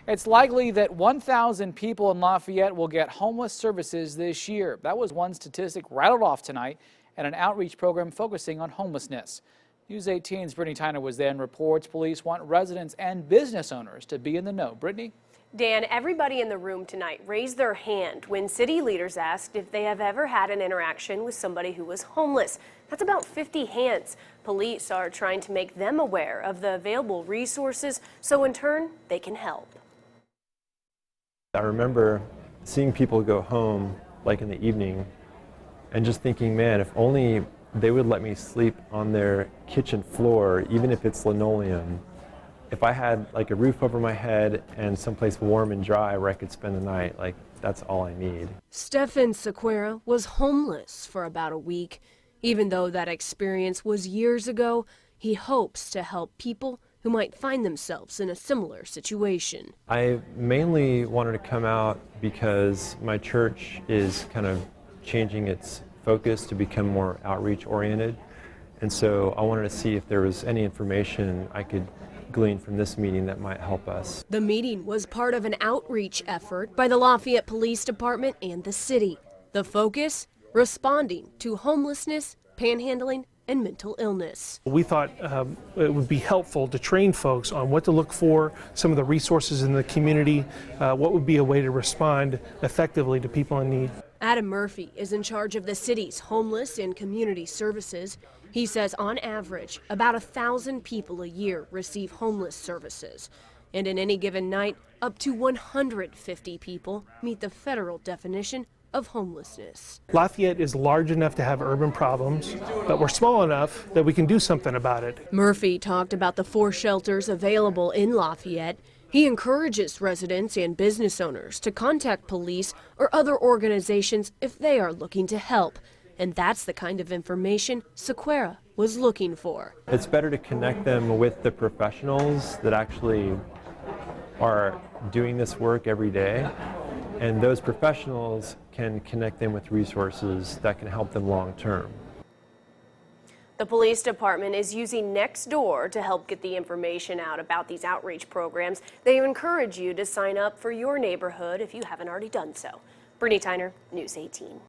It's likely that 1,000 people in Lafayette will get homeless services this year. That was one statistic rattled off tonight at an outreach program focusing on homelessness. News 18's Brittany Tyner was there and reports police want residents and business owners to be in the know. Brittany? Dan, everybody in the room tonight raised their hand when city leaders asked if they have ever had an interaction with somebody who was homeless. That's about 50 hands. Police are trying to make them aware of the available resources so in turn they can help. I remember seeing people go home like in the evening and just thinking, man, if only they would let me sleep on their kitchen floor, even if it's linoleum. If I had like a roof over my head and someplace warm and dry where I could spend the night, like that's all I need. Stefan Sequeira was homeless for about a week. Even though that experience was years ago, he hopes to help people who might find themselves in a similar situation. I mainly wanted to come out because my church is kind of changing its focus to become more outreach oriented. And so I wanted to see if there was any information I could glean from this meeting that might help us. The meeting was part of an outreach effort by the Lafayette Police Department and the city. The focus? Responding to homelessness, panhandling, and mental illness. We thought it would be helpful to train folks on what to look for, some of the resources in the community, what would be a way to respond effectively to people in need. Adam Murphy is in charge of the city's homeless and community services. He says on average, about 1,000 people a year receive homeless services. And in any given night, up to 150 people meet the federal definition of homelessness. Lafayette is large enough to have urban problems, but we're small enough that we can do something about it. Murphy talked about the 4 shelters available in Lafayette. He encourages residents and business owners to contact police or other organizations if they are looking to help. And that's the kind of information Sequeira was looking for. It's better to connect them with the professionals that actually are doing this work every day. And those professionals can connect them with resources that can help them long term. The police department is using Nextdoor to help get the information out about these outreach programs. They encourage you to sign up for your neighborhood if you haven't already done so. Brittany Tyner, News 18.